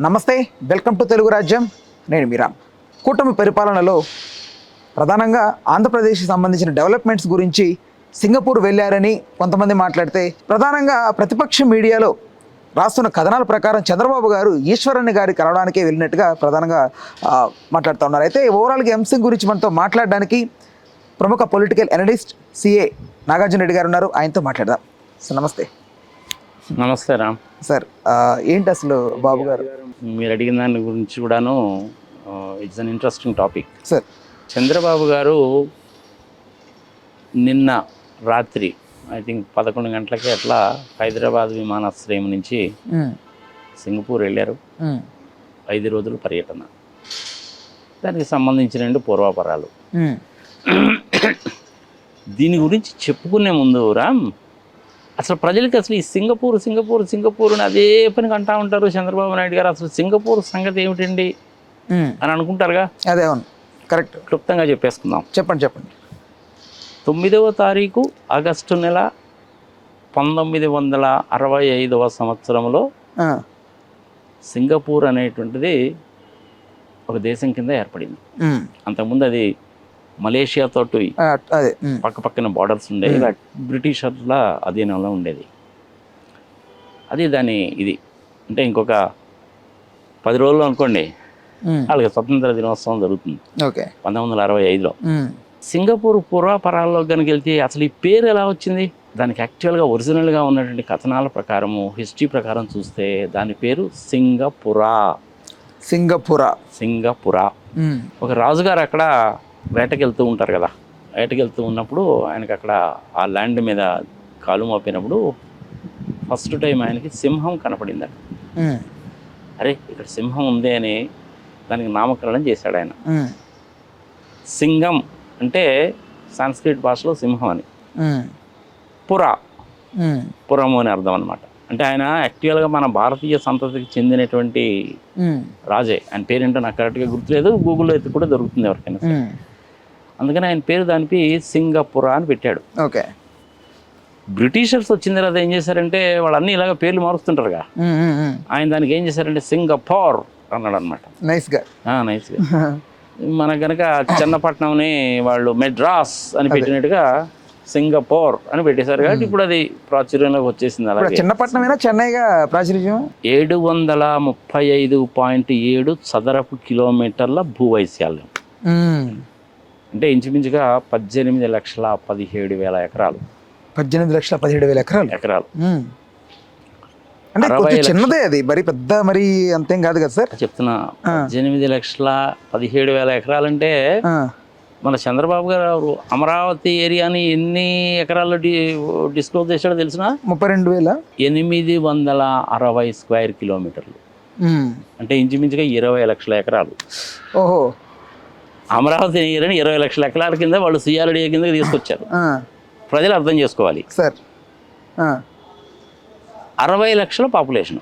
నమస్తే, welcome to Telugu రాజ్యం. నేను మీరా. కూటమి పరిపాలనలో ప్రధానంగా ఆంధ్రప్రదేశ్కి సంబంధించిన డెవలప్మెంట్స్ గురించి సింగపూర్ వెళ్ళారని కొంతమంది మాట్లాడితే, ప్రధానంగా ప్రతిపక్ష మీడియాలో రాస్తున్న కథనాల ప్రకారం చంద్రబాబు గారు ఈశ్వరన్ గారి కలవడానికే వెళ్ళినట్టుగా ప్రధానంగా మాట్లాడుతూ ఉన్నారు. అయితే ఓవరాల్గా అంశం గురించి మనతో మాట్లాడడానికి ప్రముఖ political analyst CA Nagarjuna Reddy గారు ఉన్నారు. ఆయనతో మాట్లాడదాం. సో నమస్తే. నమస్తే రామ్ సార్. ఏంటి అసలు బాబు గారు మీరు అడిగిన దాని గురించి కూడాను it's an interesting topic. Sir, Chandrababu గారు నిన్న రాత్రి ఐ థింక్ 11 గంటలకి అట్లా హైదరాబాద్ విమానాశ్రయం నుంచి సింగపూర్ వెళ్ళారు. 5 రోజుల పర్యటన. దానికి సంబంధించిన పూర్వాపరాలు. దీని గురించి చెప్పుకునే ముందు రామ్, అసలు ప్రజలకి అసలు ఈ సింగపూర్ సింగపూర్ సింగపూర్ అని అదే పనికి అంటూ ఉంటారు. చంద్రబాబు నాయుడు గారు అసలు సింగపూర్ సంగతి ఏమిటండి అని అనుకుంటారుగా. అదే, అవును, కరెక్ట్. క్లుప్తంగా చెప్పేసుకుందాం. చెప్పండి. 9వ తారీఖు ఆగస్టు నెల 1965వ సంవత్సరంలో సింగపూర్ అనేటువంటిది ఒక దేశం కింద ఏర్పడింది. అంతకుముందు అది మలేషియాతో పక్కన బార్డర్స్ ఉండేవి. బ్రిటిషర్ల అధీనంలో ఉండేది. అది దాని ఇది అంటే ఇంకొక 10 రోజులు అనుకోండి వాళ్ళకి స్వతంత్ర దినోత్సవం జరుగుతుంది. 1965లో. సింగపూర్ పూర్వాపరాల్లో కనుక వెళ్తే అసలు ఈ పేరు ఎలా వచ్చింది, దానికి యాక్చువల్గా ఒరిజినల్గా ఉన్నటువంటి కథనాల ప్రకారము, హిస్టరీ ప్రకారం చూస్తే దాని పేరు సింగపుర. ఒక రాజుగారు అక్కడ వేటకెళ్తూ ఉంటారు కదా. వేటకెళ్తూ ఉన్నప్పుడు ఆయనకి అక్కడ ఆ ల్యాండ్ మీద కాలు మోపినప్పుడు ఫస్ట్ టైం ఆయనకి సింహం కనపడింది. అరే ఇక్కడ సింహం ఉంది అని దానికి నామకరణం చేశాడు ఆయన. సింగం అంటే సంస్కృత భాషలో సింహం అని, పురము అని అర్థం అనమాట. అంటే ఆయన యాక్చువల్గా మన భారతీయ సంతతికి చెందినటువంటి రాజే. ఆయన పేరేంటో నాకు కరెక్ట్గా గుర్తులేదు, గూగుల్లో అయితే కూడా దొరుకుతుంది ఎవరికైనా. అందుకని ఆయన పేరు దానికి సింగపుర అని పెట్టాడు. ఓకే. బ్రిటిషర్స్ వచ్చిన తర్వాత ఏం చేశారంటే వాళ్ళన్నీ ఇలాగ పేర్లు మారుస్తుంటారుగా. ఆయన దానికి ఏం చేశారంటే సింగపూర్ అన్నాడు అనమాట. నైస్గా. మన కనుక చిన్నపట్నంని వాళ్ళు మెడ్రాస్ అని పెట్టినట్టుగా సింగపూర్ అని పెట్టేశారు. కాబట్టి ఇప్పుడు అది ప్రాచుర్యంలోకి వచ్చేసింది. అలాగే చిన్నపట్నమైనా చెన్నైగా ప్రాచుర్యం. 735.7 చదరపు కిలోమీటర్ల భూవైశాల్యం. అంటే ఇంచుమించుగా 18,17,000 ఎకరాలు. 18,17,000 ఎకరాలు. అంటే చిన్నదే అది, మరి పెద్ద మరి అంతేం కాదు కదా సార్. చెప్తున్నా 18,17,000 ఎకరాలంటే మన చంద్రబాబు గారు అమరావతి ఏరియాని ఎన్ని ఎకరాల్లో డిస్క్లోజ్ చేశాడో తెలిసిన 32,860 స్క్వేర్ కిలోమీటర్లు. అంటే ఇంచుమించుగా 20 లక్షల ఎకరాలు. ఓహో. అమరావతి ఏరియాని 20 లక్షల ఎకరాల కింద వాళ్ళు సిఆర్డీ కింద తీసుకొచ్చారు. ప్రజలు అర్థం చేసుకోవాలి సార్. 60 లక్షల పాపులేషన్.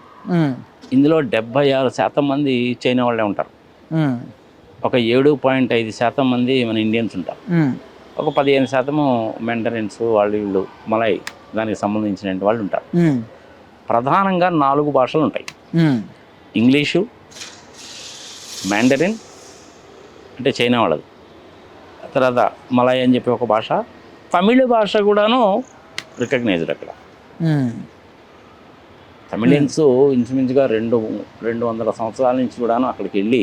ఇందులో 76% మంది చైనా వాళ్ళే ఉంటారు. ఒక 7.5% మంది మన ఇండియన్స్ ఉంటారు. ఒక 15% మెండరిన్స్ వీళ్ళు మలై దానికి సంబంధించిన వాళ్ళు ఉంటారు. ప్రధానంగా 4 భాషలు ఉంటాయి. ఇంగ్లీషు, మ్యాండరిన్ అంటే చైనా వాళ్ళది, తర్వాత మలై అని చెప్పి ఒక భాష, తమిళ భాష కూడాను రికగ్నైజ్డ్ అక్కడ. తమిళియన్స్ ఇంచుమించుగా 200 సంవత్సరాల నుంచి కూడాను అక్కడికి వెళ్ళి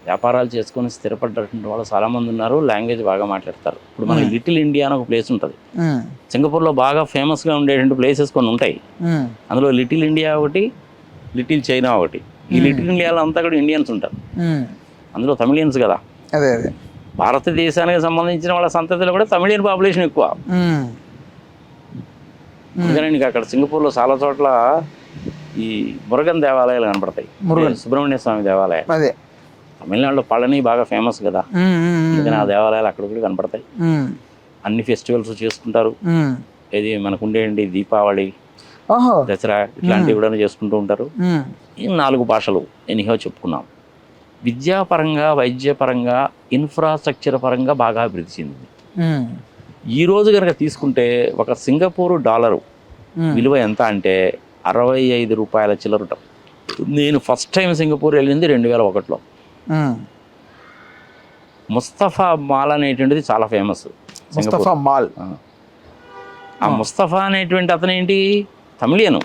వ్యాపారాలు చేసుకొని స్థిరపడ్డటువంటి వాళ్ళు చాలామంది ఉన్నారు. లాంగ్వేజ్ బాగా మాట్లాడతారు. ఇప్పుడు మనకి లిటిల్ ఇండియా అని ఒక ప్లేస్ ఉంటుంది. సింగపూర్లో బాగా ఫేమస్గా ఉండేటువంటి ప్లేసెస్ కొన్ని ఉంటాయి. అందులో లిటిల్ ఇండియా ఒకటి, లిటిల్ చైనా ఒకటి. ఈ లిటిల్ ఇండియాలో అంతా కూడా ఇండియన్స్ ఉంటారు. అందులో తమిళియన్స్ కదా. భారతదేశానికి సంబంధించిన వాళ్ళ సంతతిలో కూడా తమిళియన్ పాపులేషన్ ఎక్కువ. అందుకని నీకు అక్కడ సింగపూర్లో చాలా చోట్ల ఈ మురుగన్ దేవాలయాలు కనపడతాయి. సుబ్రహ్మణ్య స్వామి దేవాలయాలు. తమిళనాడులో పళని బాగా ఫేమస్ కదా. అందుకని ఆ దేవాలయాలు అక్కడ కూడా కనపడతాయి. అన్ని ఫెస్టివల్స్ చేసుకుంటారు. ఇది మనకు ఉండేయండి దీపావళి, దసరా ఇట్లాంటివి కూడా చేసుకుంటూ ఉంటారు. ఈ 4 భాషలు ఎనీహో చెప్పుకున్నాం. విద్యాపరంగా, వైద్యపరంగా, ఇన్ఫ్రాస్ట్రక్చర్ పరంగా బాగా అభివృద్ధి చెందింది. ఈరోజు కనుక తీసుకుంటే ఒక సింగపూర్ డాలరు విలువ ఎంత అంటే 65 రూపాయల చిల్లర. నేను ఫస్ట్ టైం సింగపూర్ వెళ్ళింది 2001లో. ముస్తఫా మాల్ అనేటువంటిది చాలా ఫేమస్. ముస్తఫా మాల్. ఆ ముస్తఫా అనేటువంటి అతను ఏంటి, తమిళియను,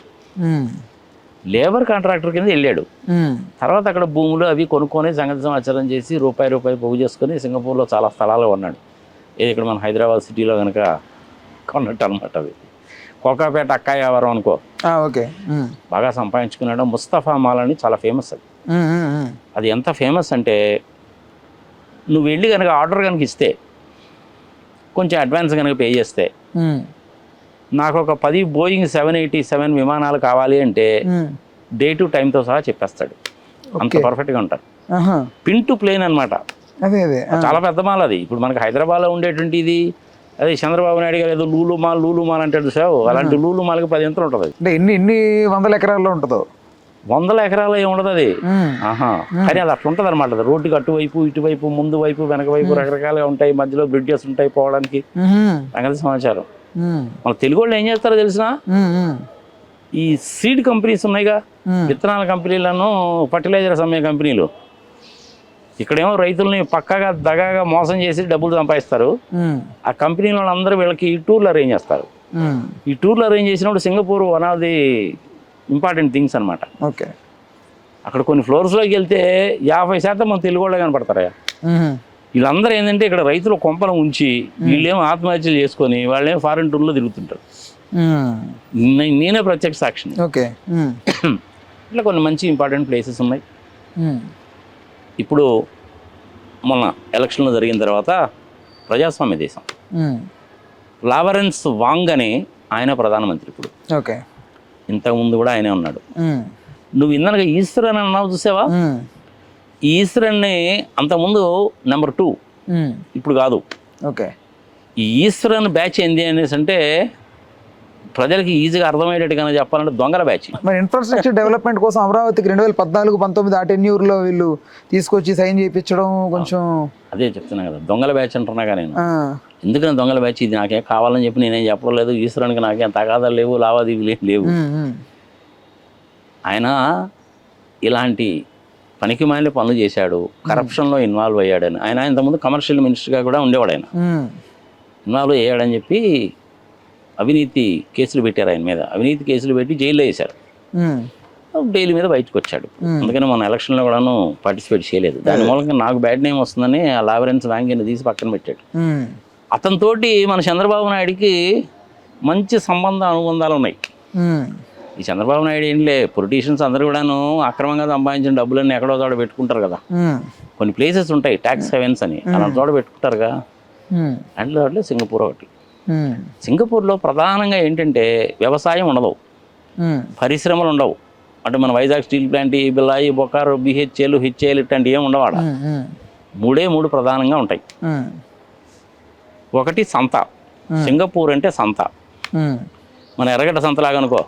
లేబర్ కాంట్రాక్టర్ కింద వెళ్ళాడు. తర్వాత అక్కడ భూములు అవి కొనుక్కొని సంగతి సమాచారం చేసి రూపాయి పోగు చేసుకొని సింగపూర్లో చాలా స్థలాలు కొన్నాడు. ఏది ఇక్కడ మన హైదరాబాద్ సిటీలో కనుక కొన్నట్టు అనమాట. అది కోకాపేట అక్కాయ వ్యాపారం అనుకో. ఓకే. బాగా సంపాదించుకున్నాడు. ముస్తఫా మాల్ అని చాలా ఫేమస్ అది. అది ఎంత ఫేమస్ అంటే నువ్వు వెళ్ళి కనుక ఆర్డర్ కనుక ఇస్తే, కొంచెం అడ్వాన్స్ కనుక పే చేస్తే, నాకు ఒక 10 బోయింగ్ 787 విమానాలు కావాలి అంటే డే టు టైంతో సహా చెప్పేస్తాడు. అంత పర్ఫెక్ట్గా ఉంటారు. పిన్ టు ప్లేన్ అనమాట. చాలా పెద్ద మాల్ అది. ఇప్పుడు మనకి హైదరాబాద్లో ఉండేటువంటి ఇది అదే చంద్రబాబు నాయుడు గారు ఏదో లూలు మాల్ అంటాడు సార్, అలాంటి లూలు మాల్కి 10 ఎంతలు ఉంటుంది. అంటే ఎన్ని వందల ఎకరాల్లో ఉంటుందో. 100 ఎకరాలు ఏమి ఉండదు అది. కానీ అది అట్లా ఉంటుంది అనమాట. రోడ్డుకి అటువైపు ఇటువైపు ముందు వైపు వెనక వైపు రకరకాలుగా ఉంటాయి. మధ్యలో బ్రిడ్జెస్ ఉంటాయి పోవడానికి. సంగతి సమాచారం. మన తెలుగు వాళ్ళు ఏం చేస్తారో తెలిసిన, ఈ సీడ్ కంపెనీస్ ఉన్నాయిగా, విత్తనాల కంపెనీలను ఫర్టిలైజర్స్ అమ్మే కంపెనీలు, ఇక్కడేమో రైతుల్ని పక్కాగా దగాగా మోసం చేసి డబ్బులు సంపాదిస్తారు. ఆ కంపెనీ వాళ్ళందరూ వీళ్ళకి ఈ టూర్లు అరేంజ్ చేస్తారు. ఈ టూర్లు అరేంజ్ చేసినప్పుడు Singapore one of the important things అనమాట. ఓకే. అక్కడ కొన్ని ఫ్లోర్స్లోకి వెళ్తే 50% మన తెలుగు వాళ్ళే కనపడతారా. వీళ్ళందరూ ఏంటంటే ఇక్కడ రైతులు కొంపలు ఉంచి వీళ్ళేమో ఆత్మహత్యలు చేసుకొని వాళ్ళేమో ఫారెన్ టూర్లో తిరుగుతుంటారు. నేనే ప్రత్యక్ష సాక్షిని. ఓకే. ఇట్లా కొన్ని మంచి ఇంపార్టెంట్ ప్లేసెస్ ఉన్నాయి. ఇప్పుడు మొన్న ఎలక్షన్లు జరిగిన తర్వాత ప్రజాస్వామ్య దేశం, లావరెన్స్ వాంగ్ అని ఆయన ప్రధానమంత్రి ఇప్పుడు. ఓకే. ఇంతకుముందు కూడా ఆయనే ఉన్నాడు. నువ్వు ఇందనగా ఈశ్వర్ అని అన్నావు చూసావా, ఈశ్వరన్ని అంతకుముందు నెంబర్ 2, ఇప్పుడు కాదు. ఓకే. ఈ ఈశ్వరన్ బ్యాచ్ ఏంది అనేసి అంటే ప్రజలకి ఈజీగా అర్థమయ్యేటట్టుగా చెప్పాలంటే దొంగల బ్యాచ్. మరి ఇన్ఫ్రాస్ట్రక్చర్ డెవలప్మెంట్ కోసం అమరావతికి 2014-19 ఆ టెన్యూర్లో వీళ్ళు తీసుకొచ్చి సైన్ చేయించడం కొంచెం అదే చెప్తున్నా కదా, దొంగల బ్యాచ్ అంటున్నాగా నేను. ఎందుకని దొంగల బ్యాచ్, ఇది నాకేం కావాలని చెప్పి నేనేం చెప్పలేదు. ఈశ్వరానికి నాకేం తగాదాలు లేవు, లావాదేవీలు లేవు. ఆయన ఇలాంటి పనికి మాలిన పనులు చేశాడు, కరప్షన్లో ఇన్వాల్వ్ అయ్యాడని. ఆయన ఇంతకుముందు కమర్షియల్ మినిస్టర్గా కూడా ఉండేవాడు. ఆయన ఇన్వాల్వ్ అయ్యాడని చెప్పి అవినీతి కేసులు పెట్టారు ఆయన మీద. అవినీతి కేసులు పెట్టి జైల్లో వేశారు. బెయిల్ మీద బయటకు వచ్చాడు. అందుకని మన ఎలక్షన్లో కూడాను పార్టిసిపేట్ చేయలేదు. దాని మూలంగా నాకు బ్యాడ్ నేమ్ వస్తుందని ఆ లావరెన్స్ వాంగిని తీసి పక్కన పెట్టాడు. అతనితోటి మన చంద్రబాబు నాయుడికి మంచి అనుబంధాలు ఉన్నాయి. ఈ చంద్రబాబు నాయుడు ఏంటిలే, పొలిటీషియన్స్ అందరూ కూడాను అక్రమంగా సంపాదించిన డబ్బులన్నీ ఎక్కడో చోట పెట్టుకుంటారు కదా. కొన్ని ప్లేసెస్ ఉంటాయి ట్యాక్స్ హెవెన్స్ అని, అలాంటి చోట పెట్టుకుంటారుగా. అందులో సింగపూర్ ఒకటి. సింగపూర్లో ప్రధానంగా ఏంటంటే వ్యవసాయం ఉండదు, పరిశ్రమలు ఉండవు. అంటే మన వైజాగ్ స్టీల్ ప్లాంట్, బిల్లాయి, బొకారో, బిహెచ్ఏలు, హెచ్ఏలు ఇట్లాంటి ఏమి ఉండవాడ. 3 ప్రధానంగా ఉంటాయి. ఒకటి సంత. సింగపూర్ అంటే సంత. మన ఎర్రగడ్డ సంతలాగా అనుకో.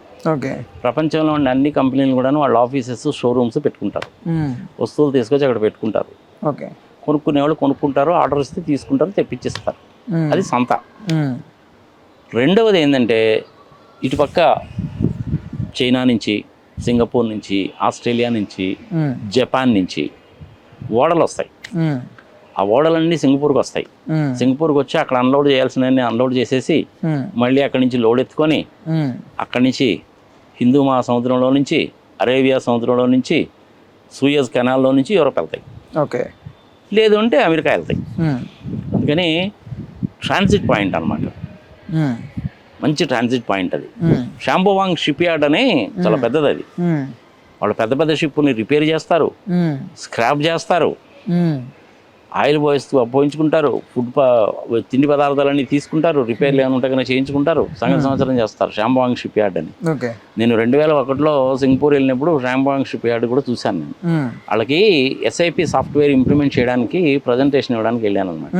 ప్రపంచంలో ఉన్న అన్ని కంపెనీలు కూడా వాళ్ళ ఆఫీసెస్, షోరూమ్స్ పెట్టుకుంటారు. వస్తువులు తీసుకొచ్చి అక్కడ పెట్టుకుంటారు. కొనుక్కునే వాళ్ళు కొనుక్కుంటారు, ఆర్డర్ ఇస్తే తీసుకుంటారు, తెప్పించిస్తారు. అది సంత. రెండవది ఏంటంటే ఇటుపక్క చైనా నుంచి, సింగపూర్ నుంచి, ఆస్ట్రేలియా నుంచి, జపాన్ నుంచి ఓడలు వస్తాయి. ఆ ఓడలన్నీ సింగపూర్కి వస్తాయి. సింగపూర్కి వచ్చి అక్కడ అన్లోడ్ చేయాల్సినవన్నీ అన్లోడ్ చేసేసి మళ్ళీ అక్కడి నుంచి లోడ్ ఎత్తుకొని అక్కడి నుంచి హిందూ మహాసముద్రంలో నుంచి, అరేబియా సముద్రంలో నుంచి, సూయజ్ కెనాల్లో నుంచి యూరోప్ వెళ్తాయి. ఓకే. లేదు అంటే అమెరికా వెళ్తాయి. అందుకని ట్రాన్సిట్ పాయింట్ అనమాట, మంచి ట్రాన్సిట్ పాయింట్ అది. షాంబోవాంగ్ షిప్ యార్డ్ అని చాలా పెద్దది అది. వాళ్ళు పెద్ద పెద్ద షిప్ని రిపేర్ చేస్తారు, స్క్రాప్ చేస్తారు, ఆయిల్ పోయించుకుంటారు, తిండి పదార్థాలన్నీ తీసుకుంటారు, రిపేర్లు ఏమైనా ఉంటే కనుక చేయించుకుంటారు, సంవత్సరం చేస్తారు. షాంబోవాంగ్ షిప్ యార్డ్ అని. నేను 2001లో సింగపూర్ వెళ్ళినప్పుడు షాంబోవాంగ్ షిప్ యార్డ్ కూడా చూశాను నేను. వాళ్ళకి SAP సాఫ్ట్వేర్ ఇంప్లిమెంట్ చేయడానికి ప్రజెంటేషన్ ఇవ్వడానికి వెళ్ళాను అనమాట.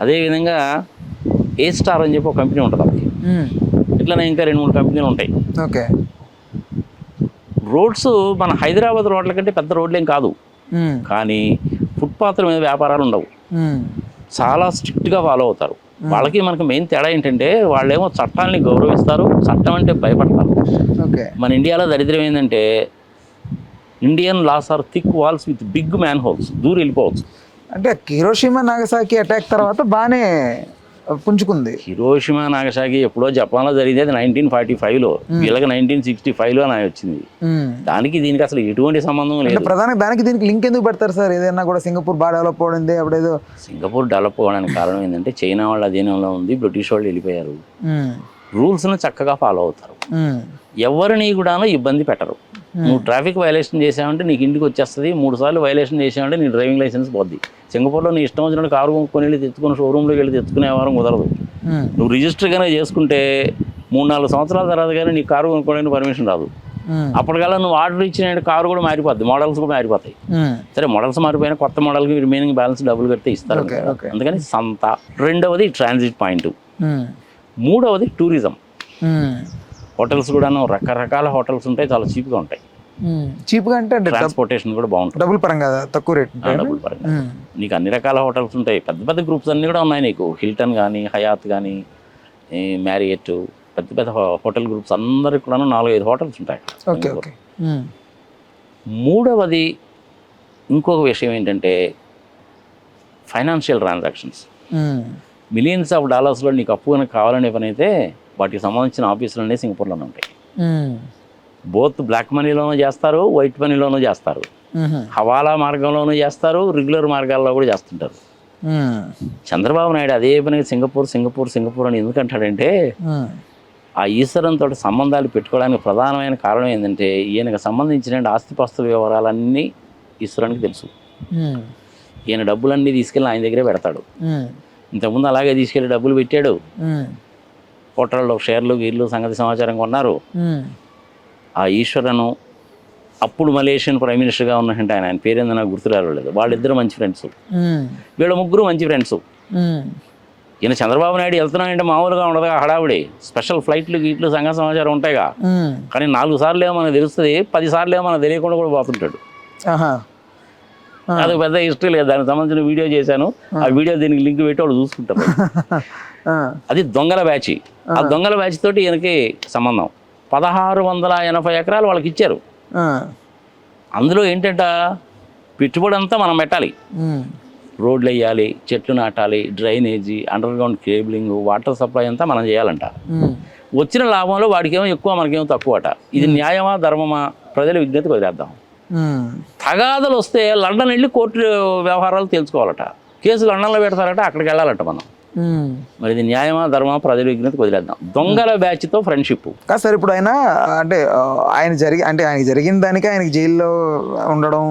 అదేవిధంగా A స్టార్ అని చెప్పి ఒక కంపెనీ ఉంటుంది వాళ్ళకి. ఇట్లానే ఇంకా 2-3 కంపెనీలు ఉంటాయి. రోడ్స్ మన హైదరాబాద్ రోడ్ల కంటే పెద్ద రోడ్లు ఏం కాదు, కానీ ఫుట్పాత్ల మీద వ్యాపారాలు ఉండవు. చాలా స్ట్రిక్ట్గా ఫాలో అవుతారు. వాళ్ళకి మనకి మెయిన్ తేడా ఏంటంటే వాళ్ళేమో చట్టాలని గౌరవిస్తారు, చట్టం అంటే భయపడతారు. మన ఇండియాలో దరిద్రం ఏంటంటే Indian laws are thick walls with big manholes, దూరం వెళ్ళిపోవచ్చు. అంటే హిరోషిమా నాగసాకి అటాక్ తర్వాత బాగానే పుంజుకుంది. హిరోషిమా నాగసాకి ఎప్పుడో జపాన్లో జరిగింది, అది 1945లో, వీళ్ళకి 1965లో అని వచ్చింది. దానికి దీనికి అసలు ఎటువంటి సంబంధం లేదు. ప్రధానంగా దానికి దీనికి లింక్ ఎందుకు పెడతారు సార్? ఏదైనా కూడా సింగపూర్ బాగా డెవలప్ అవ్వడింది అప్పుడేదో. సింగపూర్ డెవలప్ అవ్వడానికి కారణం ఏంటంటే చైనా వాళ్ళ అధీనంలో ఉంది, బ్రిటిష్ వాళ్ళు వెళ్ళిపోయారు, రూల్స్ను చక్కగా ఫాలో అవుతారు, ఎవరిని కూడా ఇబ్బంది పెట్టరు. నువ్వు ట్రాఫిక్ వైలేషన్ చేసావంటే నీకు ఇంటికి వచ్చేస్తుంది, 3 సార్లు వైలేషన్ చేసావంటే నీ డ్రైవింగ్ లైసెన్స్ పోద్ది. సింగపూర్లో నీ ఇష్టం వచ్చినట్టు కారు కొనుక్కొని వెళ్ళి తెచ్చుకుని షోరూంలోకి వెళ్ళి తెచ్చుకునే వారం కుదరదు. నువ్వు రిజిస్టర్ కనుక చేసుకుంటే 3-4 సంవత్సరాల తర్వాత కానీ నీ కారు కొనుక్కోవడానికి పర్మిషన్ రాదు. అప్పటికల్లా నువ్వు ఆర్డర్ ఇచ్చిన కారు కూడా మారిపోద్ది, మోడల్స్ కూడా మారిపోతాయి. సరే మోడల్స్ మారిపోయినా కొత్త మోడల్కి రిమైనింగ్ బ్యాలెన్స్ డబ్బులు కడితే ఇస్తారు. అందుకని సంత. రెండవది ట్రాన్సిట్ పాయింట్. మూడవది టూరిజం. హోటల్స్ కూడా రకరకాల హోటల్స్ ఉంటాయి, చాలా చీప్గా ఉంటాయి. చీప్గా అంటే ట్రాన్స్పోర్టేషన్ కూడా బాగుంటుంది, డబ్బుల పరంగా తక్కువ రేట్. డబ్బుల పరంగా నీకు అన్ని రకాల హోటల్స్ ఉంటాయి, పెద్ద పెద్ద గ్రూప్స్ అన్నీ కూడా ఉన్నాయి నీకు. హిల్టన్ కానీ, హయాత్ కానీ, మ్యారియట్, పెద్ద పెద్ద హోటల్ గ్రూప్స్ అందరికి కూడా 4-5 హోటల్స్ ఉంటాయి. మూడవది ఇంకొక విషయం ఏంటంటే ఫైనాన్షియల్ ట్రాన్సాక్షన్స్. మిలియన్స్ ఆఫ్ డాలర్స్లో నీకు అప్పు కనుక కావాలనే పని అయితే వాటికి సంబంధించిన ఆఫీసులు అనేవి సింగపూర్లోనే ఉంటాయి. బోత్ బ్లాక్ మనీలోనూ చేస్తారు, వైట్ మనీలోనూ చేస్తారు, హవాలా మార్గంలోనూ చేస్తారు, రెగ్యులర్ మార్గాల్లో కూడా చేస్తుంటారు. చంద్రబాబు నాయుడు అదే పని సింగపూర్ సింగపూర్ సింగపూర్ అని ఎందుకంటాడంటే ఆ ఈశ్వరంతో సంబంధాలు పెట్టుకోవడానికి ప్రధానమైన కారణం ఏంటంటే ఈయనకు సంబంధించిన ఆస్తిపాస్తుల వివరాలన్నీ ఈశ్వరానికి తెలుసు. ఈయన డబ్బులన్నీ తీసుకెళ్ళి ఆయన దగ్గరే పెడతాడు. ఇంతకుముందు అలాగే తీసుకెళ్ళి డబ్బులు పెట్టాడు, హోటల్లో షేర్లు గీర్లు సంగతి సమాచారం కొన్నారు. ఆ ఈశ్వరను అప్పుడు మలేషియన్ ప్రైమ్ మినిస్టర్గా ఉన్నట్టు ఆయన పేరేందో నాకు గుర్తురాలేదు, వాళ్ళిద్దరు మంచి ఫ్రెండ్స్, వీళ్ళ ముగ్గురు మంచి ఫ్రెండ్స్. ఈయన చంద్రబాబు నాయుడు వెళ్తున్నాయంటే మామూలుగా ఉండదుగా, హడావుడి స్పెషల్ ఫ్లైట్లు గీట్లు సంగతి సమాచారం ఉంటాయిగా. కానీ 4 సార్లు ఏమో మనకు తెలుస్తుంది, 10 సార్లు ఏమో మనకు తెలియకుండా కూడా పోతుంటాడు. అది పెద్ద హిస్టరీ లేదు, దానికి సంబంధించిన వీడియో చేశాను, ఆ వీడియో దీనికి లింక్ పెట్టి వాళ్ళు చూసుకుంటారు. అది దొంగల బ్యాచ్. ఆ దొంగల బ్యాచ్ తోటి ఈయనకి సంబంధం. 1680 ఎకరాలు వాళ్ళకి ఇచ్చారు. అందులో ఏంటంట పెట్టుబడి అంతా మనం పెట్టాలి, రోడ్లు వేయాలి, చెట్లు నాటాలి, drainage, under ground cabling, water supply అంతా మనం చేయాలంట. వచ్చిన లాభంలో వాడికేమో ఎక్కువ మనకేమో తక్కువ అట. ఇది న్యాయమా ధర్మమా? ప్రజల విజ్ఞతకు వదిలేద్దాం. తగాదలు వస్తే లండన్ వెళ్ళి కోర్టు వ్యవహారాలు తెలుసుకోవాలట, కేసు లండన్లో పెడతారట, అక్కడికి వెళ్ళాలట మనం. మరి ఇది న్యాయమా ధర్మమా? ప్రజల విజ్ఞతకు వదిలేద్దాం. దొంగల బ్యాచ్తో ఫ్రెండ్షిప్ కాదు సార్. ఇప్పుడు అంటే ఆయనకి జరిగిన దానికి ఆయనకి జైల్లో ఉండడం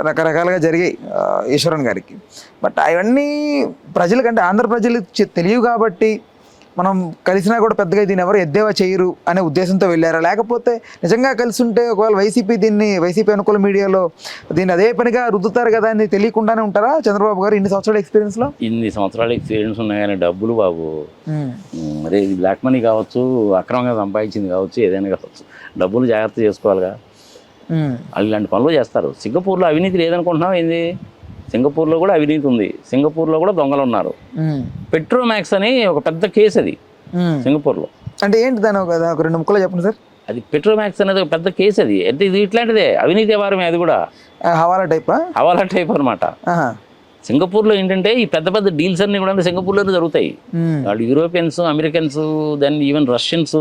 రకరకాలుగా జరిగాయి ఈశ్వరన్ గారికి. బట్ అవన్నీ ప్రజలకంటే ఆంధ్ర ప్రజలకు తెలియవు కాబట్టి మనం కలిసినా కూడా పెద్దగా దీన్ని ఎవరు ఎద్దేవా చేయరు అనే ఉద్దేశంతో వెళ్ళారా? లేకపోతే నిజంగా కలిసి ఉంటే ఒకవేళ వైసీపీ అనుకూల మీడియాలో దీన్ని అదే పనిగా రుద్దుతారు కదా అని తెలియకుండానే ఉంటారా చంద్రబాబు గారు ఇన్ని సంవత్సరాల ఎక్స్పీరియన్స్లో? ఇన్ని సంవత్సరాల ఎక్స్పీరియన్స్ ఉన్నాయి కానీ డబ్బులు బాబు, అరే ఇది బ్లాక్ మనీ కావచ్చు, అక్రమంగా సంపాదించింది కావచ్చు, ఏదైనా కావచ్చు, డబ్బులు జాగ్రత్త చేసుకోవాలిగా. వాళ్ళు ఇలాంటి పనులు చేస్తారు. సింగపూర్లో అవినీతి లేదనుకుంటున్నావు ఏంది? సింగపూర్లో కూడా అవినీతి ఉంది, సింగపూర్లో కూడా దొంగలు ఉన్నారు. పెట్రోమాక్స్ అని ఒక పెద్ద కేసు అది సింగపూర్లో. అంటే ఏంటి దాని ఒక 2 ముక్కలు చెప్పండి సార్. అది పెట్రోమాక్స్ అనేది ఒక పెద్ద కేసు. అది అంటే ఇది ఇట్లాంటిదే, అవినీతి వ్యవహారమే. అది కూడా హవాలా టైప్ అనమాట. సింగపూర్లో ఏంటంటే ఈ పెద్ద పెద్ద డీల్స్ అన్ని కూడా సింగపూర్లోనే జరుగుతాయి. వాళ్ళు Europeans, Americans, then even Russians,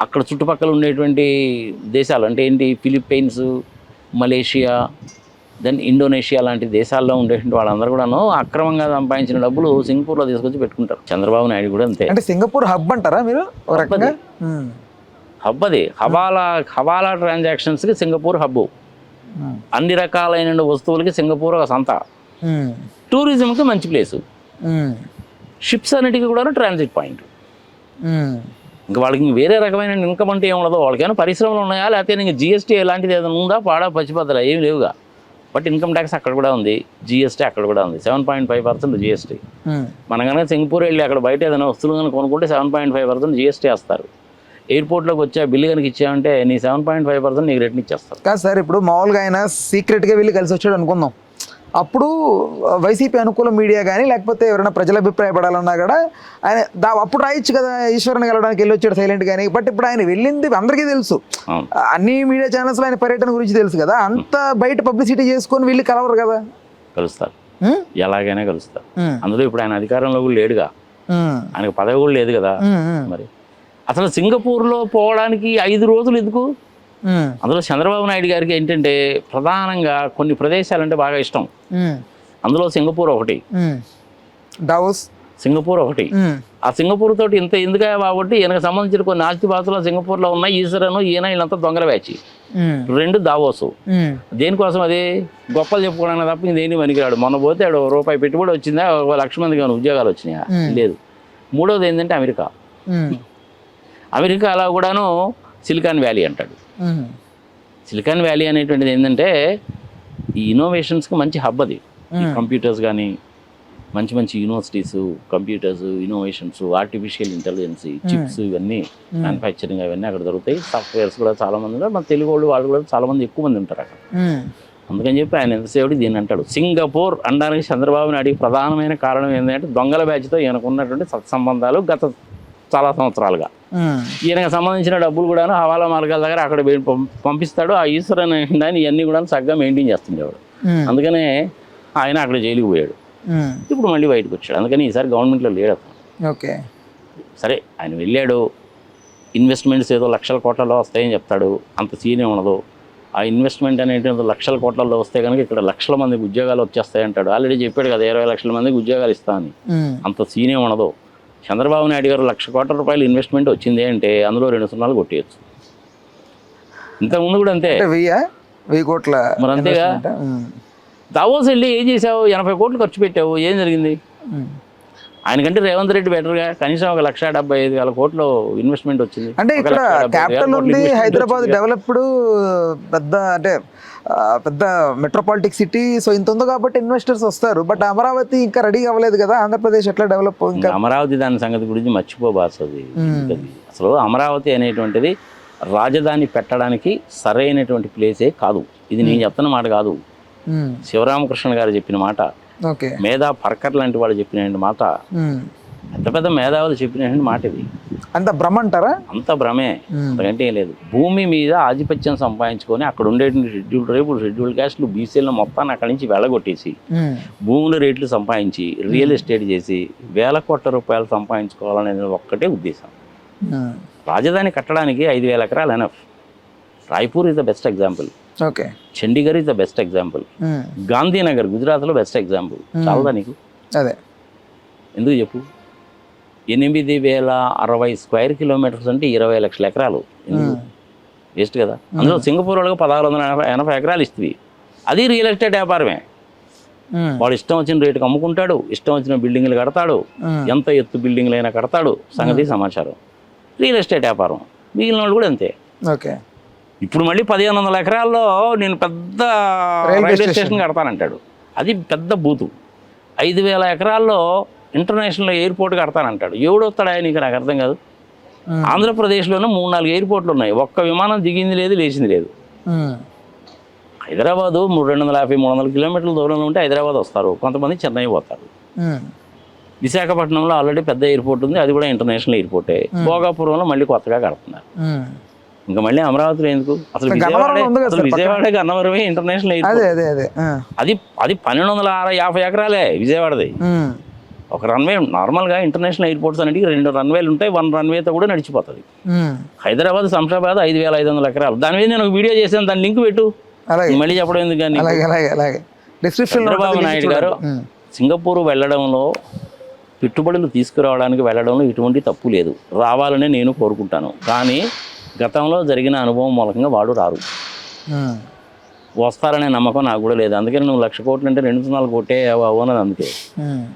అక్కడ చుట్టుపక్కల ఉండేటువంటి దేశాలు అంటే ఏంటి, ఫిలిప్పైన్స్, మలేషియా, దెన్ ఇండోనేషియా లాంటి దేశాల్లో ఉండేటువంటి వాళ్ళందరూ కూడాను అక్రమంగా సంపాదించిన డబ్బులు సింగపూర్లో తీసుకొచ్చి పెట్టుకుంటారు. చంద్రబాబు నాయుడు కూడా అంతే. అంటే సింగపూర్ హబ్ అంటారా మీరు? హబ్ అది. హవాలా ట్రాన్సాక్షన్స్కి సింగపూర్ హబ్బు. అన్ని రకాలైన వస్తువులకి సింగపూర్ ఒక సంత. టూరిజంకి మంచి ప్లేసు. షిప్స్ అన్నిటికీ కూడా ట్రాన్సిట్ పాయింట్. ఇంకా వాళ్ళకి వేరే రకమైన ఇన్కమ్ అంటే ఏముండదు. వాళ్ళకేమైనా పరిశ్రమలు ఉన్నాయా, లేకపోతే ఇంకా జిఎస్టీ ఎలాంటిది ఏదైనా ఉందా, పాడా పచ్చిపద్దలా ఏమి లేవుగా. బట్ ఇన్కమ్ ట్యాక్స్ అక్కడ కూడా ఉంది, జిఎస్టీ అక్కడ కూడా ఉంది, 7.5% జిఎస్టీ. మనం కనుక సింగపూర్ వెళ్ళి అక్కడ బయట ఏదైనా వస్తువులు కనుక కొనుక్కుంటే 7.5% జిఎస్టీ వేస్తారు. ఎయిర్పోర్ట్లోకి వచ్చి ఆ బిల్లు కనుక ఇచ్చామంటే నీ 7.5% నీకు రిటర్న్ ఇచ్చేస్తారు. కాదు సార్, ఇప్పుడు మామూలుగా ఆయన సీక్రెట్గా వెళ్ళి కలిసి వచ్చాడు అనుకుందాం, అప్పుడు వైసీపీ అనుకూల మీడియా కానీ లేకపోతే ఎవరైనా ప్రజల అభిప్రాయపడాలన్నా కూడా ఆయన అప్పుడు రాయొచ్చు కదా ఈశ్వరన్ కలవడానికి వెళ్ళి వచ్చాడు సైలెంట్ కానీ. బట్ ఇప్పుడు ఆయన వెళ్ళింది అందరికీ తెలుసు, అన్ని మీడియా ఛానల్స్లో ఆయన పర్యటన గురించి తెలుసు కదా, అంత బయట పబ్లిసిటీ చేసుకొని వీళ్ళు కలవరు కదా. కలుస్తారు, ఎలాగైనా కలుస్తారు. అందులో ఇప్పుడు ఆయన అధికారంలో కూడా లేడుగా, ఆయనకు పదవి కూడా లేదు కదా. మరి అసలు సింగపూర్లో పోవడానికి 5 రోజులు ఎందుకు? అందులో చంద్రబాబు నాయుడు గారికి ఏంటంటే ప్రధానంగా కొన్ని ప్రదేశాలంటే బాగా ఇష్టం. అందులో సింగపూర్ ఒకటి, డావోస్ సింగపూర్ ఒకటి. ఆ సింగపూర్ తోటి ఇంత ఎందుకు కాబట్టి ఈయనకు సంబంధించిన కొన్ని ఆస్తిపాస్తులు సింగపూర్లో ఉన్నాయి. ఈశ్వరను ఈయన వీళ్ళంతా దొంగల బ్యాచ్. 2 దావోసు. దేనికోసం? అది గొప్పలు చెప్పుకోవడానికి తప్ప ఇందేంటి పనికిరాడు. మొన్న పోతే ఆడు రూపాయి పెట్టుబడి వచ్చిందా, 1 లక్ష మందికి ఏమైనా ఉద్యోగాలు వచ్చినాయా? లేదు. 3వది ఏంటంటే అమెరికా. అమెరికా అలా కూడాను సిలికాన్ వ్యాలీ అంటాడు. సిలికాన్ వ్యాలీ అనేటువంటిది ఏంటంటే ఈ ఇన్నోవేషన్స్కి మంచి హబ్ అది. కంప్యూటర్స్ కానీ మంచి మంచి universities, computers, innovations, artificial intelligence, chips, ఇవన్నీ మ్యానుఫ్యాక్చరింగ్ అవన్నీ అక్కడ దొరుకుతాయి. సాఫ్ట్వేర్స్ కూడా చాలా మంది ఉన్నారు. మన తెలుగు వాళ్ళు కూడా చాలా మంది ఎక్కువ మంది ఉంటారు అక్కడ. అందుకని చెప్పి ఆయన ఎంతసేపు దీన్ని అంటాడు. సింగపూర్ అనడానికి చంద్రబాబు నాయుడికి ప్రధానమైన కారణం ఏంటంటే దొంగల బ్యాచ్తో ఈయనకున్నటువంటి సత్సంబంధాలు గత చాలా సంవత్సరాలుగా. ఈయనకు సంబంధించిన డబ్బులు కూడా హవాలా మార్గాల దగ్గర అక్కడ పంపిస్తాడు. ఆ ఈశ్వరన్ దాన్ని ఇవన్నీ కూడా చక్కగా మెయింటైన్ చేస్తుండేవాడు. అందుకనే ఆయన అక్కడ జైలుకి పోయాడు. ఇప్పుడు మళ్ళీ బయటకు వచ్చాడు. అందుకని ఈసారి గవర్నమెంట్లో లేడు అతను. ఓకే, సరే ఆయన వెళ్ళాడు. ఇన్వెస్ట్మెంట్స్ ఏదో లక్షల కోట్లలో వస్తాయని చెప్తాడు. అంత సీనే ఉండదు. ఆ ఇన్వెస్ట్మెంట్ అనేటువంటి లక్షల కోట్లలో వస్తే కనుక ఇక్కడ లక్షల మందికి ఉద్యోగాలు వచ్చేస్తాయంటాడు. ఆల్రెడీ చెప్పాడు కదా 20 లక్షల మందికి ఉద్యోగాలు ఇస్తామని. అంత సీనే ఉండదు. చంద్రబాబు నాయుడు గారు 1,00,000 కోట్ల రూపాయలు ఇన్వెస్ట్మెంట్ వచ్చింది అంటే అందులో 2 సున్నాలు కొట్టేయచ్చు. ఇంతకుముందు కూడా అంతే. 1000 కోట్ల మరి అంతేగా. దావోస్ వెళ్ళి ఏం చేసావు? 80 కోట్లు ఖర్చు పెట్టావు. ఏం జరిగింది? ఆయనకంటే రేవంత్ రెడ్డి బెటర్గా కనీసం 1,75,000 కోట్లు ఇన్వెస్ట్మెంట్ వచ్చింది. అంటే ఇక్కడ క్యాపిటల్ ఉంది, హైదరాబాద్ డెవలప్డ్ పెద్ద అంటే పెద్ద మెట్రోపాలిటిక్ సిటీ. సో ఇంత ఉంది కాబట్టి ఇన్వెస్టర్స్ వస్తారు. బట్ అమరావతి ఇంకా రెడీ అవ్వలేదు కదా. ఆంధ్రప్రదేశ్ ఎట్లా డెవలప్? ఇంకా అమరావతి దాని సంగతి గురించి మర్చిపోబాసది. అసలు అమరావతి అనేటువంటిది రాజధాని పెట్టడానికి సరైనటువంటి ప్లేసే కాదు. ఇది నేను చెప్తున్న మాట కాదు, శివరామకృష్ణ గారు చెప్పిన మాట. మేధా పర్కర్ లాంటి వాళ్ళు చెప్పిన మాట. పెద్ద పెద్ద మేధావులు చెప్పిన మాట. ఇది అంత భ్రమ అంటారా? అంత భ్రమే, అంతకంటే ఏం లేదు. భూమి మీద ఆధిపత్యం సంపాదించుకొని అక్కడ ఉండేటువంటి షెడ్యూల్ క్యాస్ట్లు, బీసీలను మొత్తాన్ని అక్కడి నుంచి వెళ్ళగొట్టేసి భూముల రేట్లు సంపాదించి రియల్ ఎస్టేట్ చేసి 1,000 కోట్ల రూపాయలు సంపాదించుకోవాలనేది ఒక్కటే ఉద్దేశం. రాజధాని కట్టడానికి 5,000 ఎకరాలు enough. Raipur is the best example. Chandigarh is the best example. Gandhinagar గుజరాత్లో బెస్ట్ ఎగ్జాంపుల్. చాలదా నీకు? అదే ఎందుకు చెప్పు? 8,060 స్క్వేర్ కిలోమీటర్స్ అంటే 20 లక్షల ఎకరాలు. వేస్ట్ కదా. అందులో సింగపూర్ వాళ్ళకి 1,680 ఎకరాలు ఇస్తుంది. అది రియల్ ఎస్టేట్ వ్యాపారమే. వాడు ఇష్టం వచ్చిన రేటుకి అమ్ముకుంటాడు, ఇష్టం వచ్చిన బిల్డింగ్లు కడతాడు, ఎంత ఎత్తు బిల్డింగ్లు అయినా కడతాడు. సంగతి సమాచారం. రియల్ ఎస్టేట్ వ్యాపారం. మిగిలిన వాళ్ళు కూడా అంతే. ఓకే, ఇప్పుడు మళ్ళీ 1,500 ఎకరాల్లో నేను పెద్ద రైల్వే స్టేషన్ కడతానంటాడు. అది పెద్ద బూతు. 5,000 ఎకరాల్లో ఇంటర్నేషనల్ ఎయిర్పోర్ట్ కడతానంటాడు. ఎవడొస్తాడా నీకు? నాకు అర్థం కాదు. ఆంధ్రప్రదేశ్లోనే 3-4 ఎయిర్పోర్ట్లు ఉన్నాయి. ఒక్క విమానం దిగింది లేదు, లేచింది లేదు. హైదరాబాదు 250-300 కిలోమీటర్ల దూరంలో ఉంటే హైదరాబాద్ వస్తారు, కొంతమంది చెన్నై పోతారు. విశాఖపట్నంలో ఆల్రెడీ పెద్ద ఎయిర్పోర్ట్ ఉంది, అది కూడా ఇంటర్నేషనల్ ఎయిర్పోర్టే. భోగాపురంలో మళ్ళీ కొత్తగా కడుతున్నారు. ఇంకా మళ్ళీ అమరావతిలో ఎందుకు? అసలు విజయవాడ గన్నవరమే ఇంటర్నేషనల్ ఎయిర్పోర్ట్. అది 1,250 ఎకరాలే విజయవాడది. ఒక రన్వే. నార్మల్గా ఇంటర్నేషనల్ ఎయిర్పోర్ట్స్ అనేది 2 రన్వేలు ఉంటాయి, 1 రన్వేతో కూడా నడిచిపోతుంది. హైదరాబాద్, శంషాబాద్ 5,500 ఎకరాలు. దాని మీద నేను ఒక వీడియో చేశాను, దాని లింక్ పెట్టు. మళ్ళీ చెప్పడం ఎందుకు? కానీ చంద్రబాబు నాయుడు గారు సింగపూర్ వెళ్ళడంలో, పెట్టుబడులు తీసుకురావడానికి వెళ్ళడంలో ఎటువంటి తప్పు లేదు. రావాలనే నేను కోరుకుంటాను. కానీ గతంలో జరిగిన అనుభవం మూలకంగా వాడు రారు. వస్తారనే నమ్మకం నాకు కూడా లేదు. అందుకని నువ్వు 1,00,000 కోట్లు అంటే 2 సున్నాలు కొట్టే అవ్వనది. అందుకే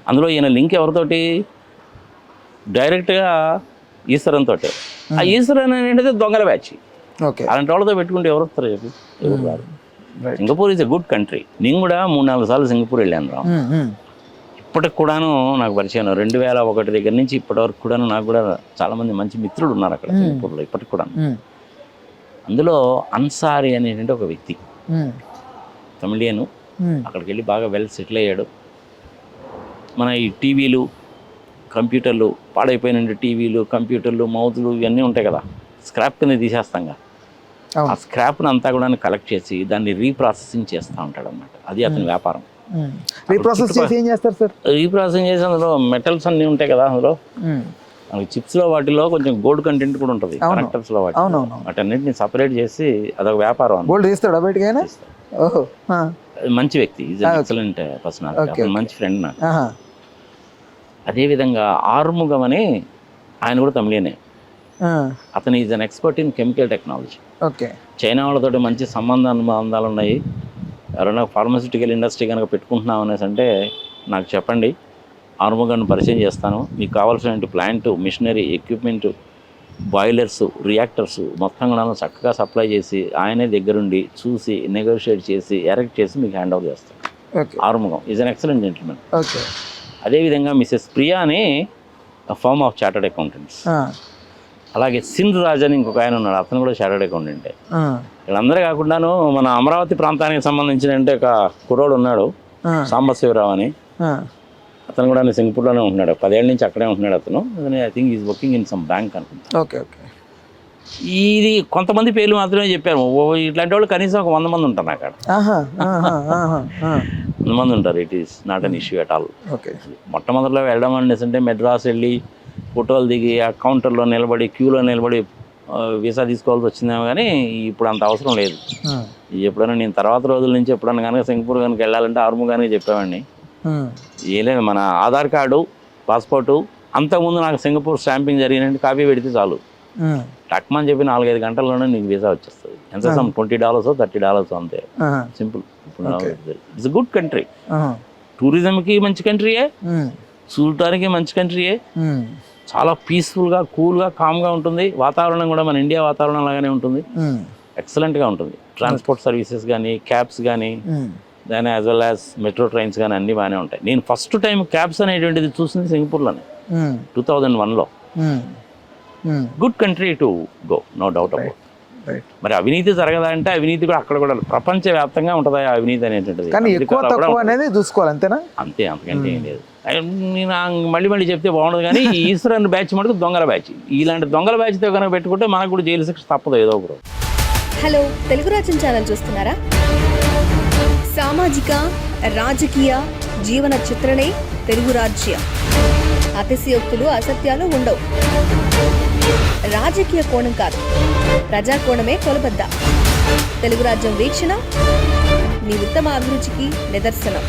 అందులో ఈయన లింక్ ఎవరితోటి? డైరెక్ట్గా ఈశ్వరన్ తోటే. ఆ ఈశ్వరన్ అనేది దొంగల బ్యాచ్. అలాంటి వాళ్ళతో పెట్టుకుంటే ఎవరు వస్తారు చెప్పు? ఎవరు రారు. Singapore is a good country. నేను కూడా 3-4 సార్లు సింగపూర్ వెళ్ళాను రా. ఇప్పటికి కూడాను నాకు పరిచయం 2001 దగ్గర నుంచి ఇప్పటి వరకు కూడాను నాకు కూడా చాలామంది మంచి మిత్రులు ఉన్నారు అక్కడ సింగపూర్లో ఇప్పటికి కూడా. అందులో అన్సారీ అనేటువంటి ఒక వ్యక్తి, తమిళియను, అక్కడికి వెళ్ళి బాగా వెల్ సెటిల్ అయ్యాడు. మన ఈ టీవీలు, కంప్యూటర్లు, పాడైపోయిన టీవీలు, కంప్యూటర్లు, మౌతులు ఇవన్నీ ఉంటాయి కదా, స్క్రాప్ కింద తీసేస్తాంగా. ఆ స్క్రాప్ని అంతా కూడా కలెక్ట్ చేసి దాన్ని రీప్రాసెసింగ్ చేస్తూ ఉంటాడు అన్నమాట. అది అతని వ్యాపారం. రీప్రాసెస్ చేసి ఏం చేస్తారు సార్? రీప్రాసెసింగ్ చేసి అందులో మెటల్స్ అన్నీ ఉంటాయి కదా, అందులో మనకి చిప్స్లో వాటిలో కొంచెం గోల్డ్ కంటెంట్ కూడా ఉంటుంది, కనెక్టర్స్లో వాటి వాటన్నిటిని సపరేట్ చేసి అదొక వ్యాపారం. గోల్డ్ తీస్తాడా బయటకైనా? ఓహో, మంచి వ్యక్తి, ఈజ్ ఎక్సలెంట్ పర్సనాలిటీ, మంచి ఫ్రెండ్ నాకు. అదేవిధంగా ఆరుముగం అని ఆయన కూడా తమిళనే. అతను is an expert in chemical technology. Okay. China వాళ్ళతో మంచి సంబంధాలు ఉన్నాయి. ఎవరైనా ఫార్మస్యూటికల్ ఇండస్ట్రీ కనుక పెట్టుకుంటున్నాం అనేసి అంటే నాకు చెప్పండి, ఆరుముగాన్ని పరిచయం చేస్తాను. మీకు కావాల్సిన plant, machinery, equipment, boilers, reactors మొత్తం కూడా చక్కగా సప్లై చేసి ఆయనే దగ్గరుండి చూసి నెగోషియేట్ చేసి ఎరెక్ట్ చేసి మీకు హ్యాండ్ ఓవర్ చేస్తాను. Arumugam is an excellent gentlemen. Okay. అదేవిధంగా మిసెస్ ప్రియా అని ఫర్మ్ ఆఫ్ చార్టర్డ్ అకౌంటెంట్స్. అలాగే సింధ్ రాజ్ అని ఇంకొక ఆయన ఉన్నాడు, అతను కూడా చార్టర్డ్ అకౌంటెంటే. వీళ్ళందరూ కాకుండాను మన అమరావతి ప్రాంతానికి సంబంధించిన ఒక కుర్రోడు ఉన్నాడు, సాంబశివరావు అని. అతను కూడా సింగపూర్లోనే ఉంటున్నాడు, 10 ఏళ్ళ నుంచి అక్కడే ఉంటున్నాడు అతను. I think is working in some bank అనుకుంటా. Okay okay. ఇది కొంతమంది పేర్లు మాత్రమే చెప్పారు. ఇట్లాంటి వాళ్ళు కనీసం ఒక 100 మంది ఉంటారు అక్కడ. 100 మంది ఉంటారు. It is not an issue at all. Okay. మొట్టమొదటిలో వెళ్ళడం అనేసి అంటే మెడ్రాస్ వెళ్ళి ఫోటోలు దిగి ఆ కౌంటర్లో నిలబడి క్యూలో నిలబడి వీసా తీసుకోవాల్సి వచ్చిందేమో, కానీ ఇప్పుడు అంత అవసరం లేదు. ఎప్పుడైనా నేను తర్వాత రోజుల నుంచి ఎప్పుడైనా కనుక సింగపూర్ కనుక వెళ్ళాలంటే ఆరుముగానే చెప్పేవాడిని. ఏం లేదు, మన ఆధార్ కార్డు, పాస్పోర్టు, అంతకుముందు నాకు సింగపూర్ స్టాంపింగ్ జరిగినట్టు కాపీ పెడితే చాలు, టక్మని చెప్పి 4-5 గంటల్లోనే నీకు వీసా వచ్చేస్తుంది. ఎంత $20 $30 అంతే, సింపుల్. ఇట్స్ గుడ్ కంట్రీ, టూరిజంకి మంచి కంట్రీయే, చూడటానికి మంచి కంట్రీయే, చాలా పీస్ఫుల్గా, కూల్గా, కామ్గా ఉంటుంది. వాతావరణం కూడా మన ఇండియా వాతావరణం లాగానే ఉంటుంది, ఎక్సలెంట్గా ఉంటుంది. ట్రాన్స్పోర్ట్ సర్వీసెస్ కానీ, క్యాబ్స్ కానీ, దాని as well as metro trains కానీ అన్నీ బాగానే ఉంటాయి. నేను ఫస్ట్ టైం క్యాబ్స్ అనేటువంటిది చూసింది సింగపూర్లోనే 2001లో. Good country to go, no doubt about. మరి అవినీతి జరగదా అంటే అవినీతి కూడా అక్కడ కూడా ప్రపంచవ్యాప్తంగా ఉంటుందా అవినీతి అనేటువంటిది, అనేది చూసుకోవాలి, అంతేనా? అంతే, అంతకంటే ఏం లేదు. నేను మళ్ళీ చెప్తే బాగుండదు, కానీ ఈ ఈశ్వరన్ బ్యాచ్ మటుకు దొంగల బ్యాచ్. ఇలాంటి దొంగల బ్యాచ్తో కనుక పెట్టుకుంటే మనకు కూడా జైలు శిక్ష తప్పదు ఏదో ఒకరు. హలో, తెలుగు రాజ్యం ఛానల్ చూస్తున్నారా? సామాజిక, రాజకీయ, జీవన చిత్రణే తెలుగు రాజ్యం. అతిశయోక్తులు, అసత్యాలు ఉండవు. రాజకీయ కోణం కాదు, ప్రజా కోణమే కొలబద్ద. తెలుగు రాజ్యం వీక్షణ మీ ఉత్తమ అభిరుచికి నిదర్శనం.